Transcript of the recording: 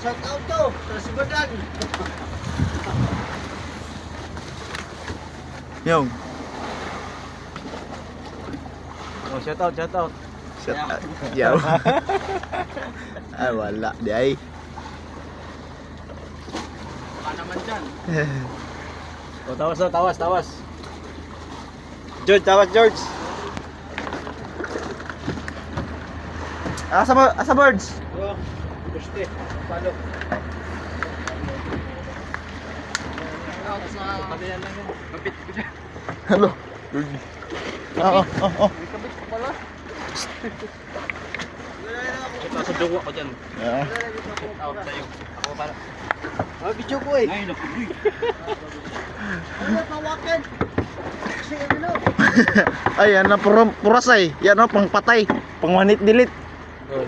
Shout out to sa Subadan. Yung. Oh, shout out, shout out. Shut up. Yaw. Ay, wala. Di ay. Baka naman dyan. Oh, tawas na, tawas, tawas. George, tawas, George. Asa birds? Oh, gusto. Palo. Kabilan lang yan. Kapit ko dyan. Hello. Oo. May kapit ko pala. Ito, sa dugo ko dyan. Yeah. Shout out sa'yo. Ako para. Video ko eh. Ay, naku. Ano, tawakin. Kasi ano. Ay, yan na puras ay. Yan o, pang patay. Pang manit dilit. Oh.